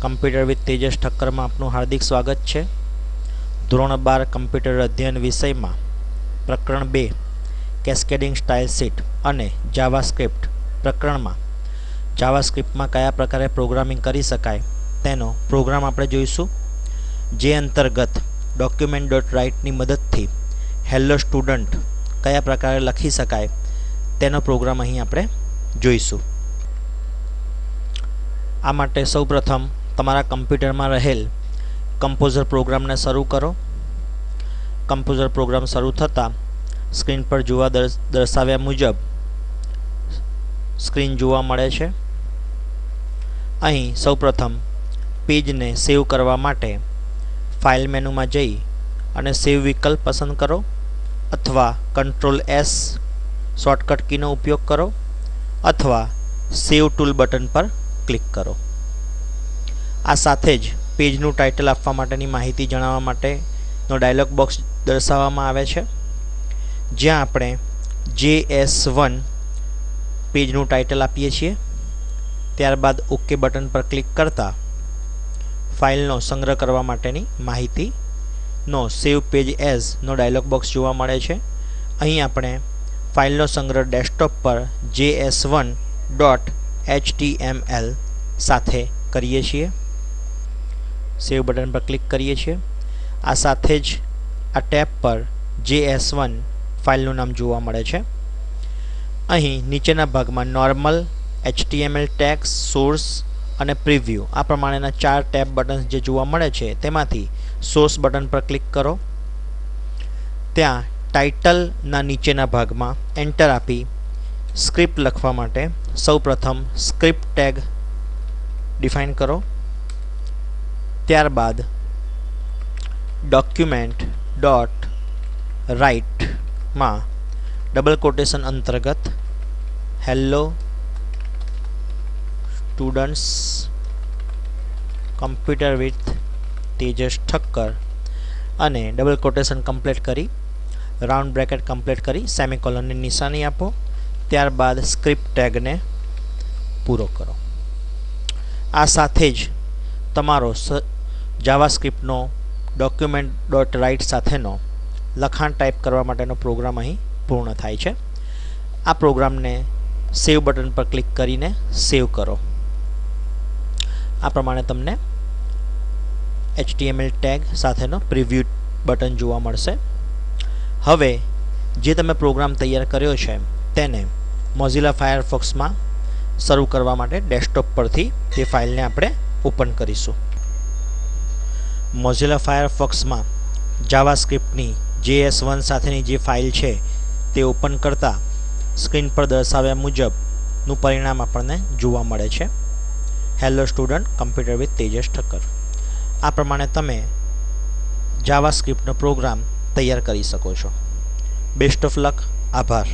Computer with Tejas ઠક્કરમાં આપનું હાર્દિક સ્વાગત છે। ધોરણ 12 કમ્પ્યુટર અધ્યયન વિષયમાં પ્રકરણ 2 કેસ્કેડિંગ સ્ટાઇલ શીટ અને જાવાસ્ક્રિપ્ટ પ્રકરણમાં જાવાસ્ક્રિપ્ટમાં કયા પ્રકારે પ્રોગ્રામિંગ કરી શકાય તેનો પ્રોગ્રામ આપણે જોઈશું, જે અંતર્ગત document.write ની મદદથી હેલો સ્ટુડન્ટ કયા પ્રકારે લખી શકાય તેનો પ્રોગ્રામ અહીં આપણે જોઈશું। આ માટે સૌપ્રથમ તમારા કમ્પ્યુટરમાં રહેલ કમ્પોઝર પ્રોગ્રામને શરૂ કરો। કમ્પોઝર પ્રોગ્રામ શરૂ થતાં સ્ક્રીન પર જોવા દર્શાવ્યા મુજબ સ્ક્રીન જોવા મળે છે। અહીં સૌપ્રથમ પેજને સેવ કરવા માટે ફાઇલ મેનુમાં જઈ અને સેવ વિકલ્પ પસંદ કરો અથવા Ctrl+S શોર્ટકટ કીનો ઉપયોગ કરો અથવા સેવ ટૂલ બટન પર ક્લિક કરો। આ સાથે જ પેજનું ટાઇટલ આપવા માટેની માહિતી જણાવવા માટેનો ડાયલોગ બોક્સ દર્શાવવામાં આવે છે, જ્યાં આપણે JS1 પેજનું ટાઇટલ આપીએ છીએ। ત્યારબાદ ઓકે બટન પર ક્લિક કરતાં ફાઇલનો સંગ્રહ કરવા માટેની માહિતીનો સેવ પેજ એઝનો ડાયલોગ બોક્સ જોવા મળે છે। અહીં આપણે ફાઇલનો સંગ્રહ ડેસ્કટોપ પર js1.html સાથે કરીએ છીએ। સેવ બટન પર ક્લિક કરીએ છીએ। આ સાથે જ આ ટેબ પર js1 ફાઇલનું નામ જોવા મળે છે। અહીં નીચેના ભાગમાં નોર્મલ, HTML ટેગ્સ, સોર્સ અને પ્રિવ્યૂ આ પ્રમાણેના 4 ટેબ બટન્સ જે જોવા મળે છે, તેમાંથી સોર્સ બટન પર ક્લિક કરો। ત્યાં ટાઇટલના નીચેના ભાગમાં એન્ટર આપી સ્ક્રિપ્ટ લખવા માટે સૌપ્રથમ સ્ક્રિપ્ટ ટેગ ડિફાઇન કરો। ત્યારબાદ document.write માં ડબલ કોટેશન અંતર્ગત hello students computer with Tejas Thakkar અને ડબલ કોટેશન કમ્પ્લીટ કરી રાઉન્ડ બ્રેકેટ કમ્પ્લીટ કરી સેમિકોલનની નિશાની આપો। ત્યારબાદ સ્ક્રિપ્ટ ટેગને પૂરો કરો। આ સાથે જ તમારો જાવાસ્ક્રિપ્ટનો document.write સાથેનો લખાણ ટાઈપ કરવા માટેનો પ્રોગ્રામ અહીં પૂર્ણ થાય છે। આ પ્રોગ્રામને સેવ બટન પર ક્લિક કરીને સેવ કરો। આ પ્રમાણે તમને HTML ટેગ સાથેનો પ્રિવ્યૂ બટન જોવા મળશે। હવે જે તમે પ્રોગ્રામ તૈયાર કર્યો છે તેને મોઝિલા ફાયરફોક્સમાં શરૂ કરવા માટે ડેસ્કટોપ પરથી તે ફાઇલને આપણે ઓપન કરીશું। મોઝિલા ફાયરફોક્સમાં જાવાસ્ક્રિપ્ટની JS1 સાથેની જે ફાઇલ છે તે ઓપન કરતાં સ્ક્રીન પર દર્શાવ્યા મુજબનું પરિણામ આપણને જોવા મળે છે, hello student computer with Tejas Thakkar. આ પ્રમાણે તમે જાવાસ્ક્રિપ્ટનો પ્રોગ્રામ તૈયાર કરી શકો છો। બેસ્ટ ઓફ લક, આભાર।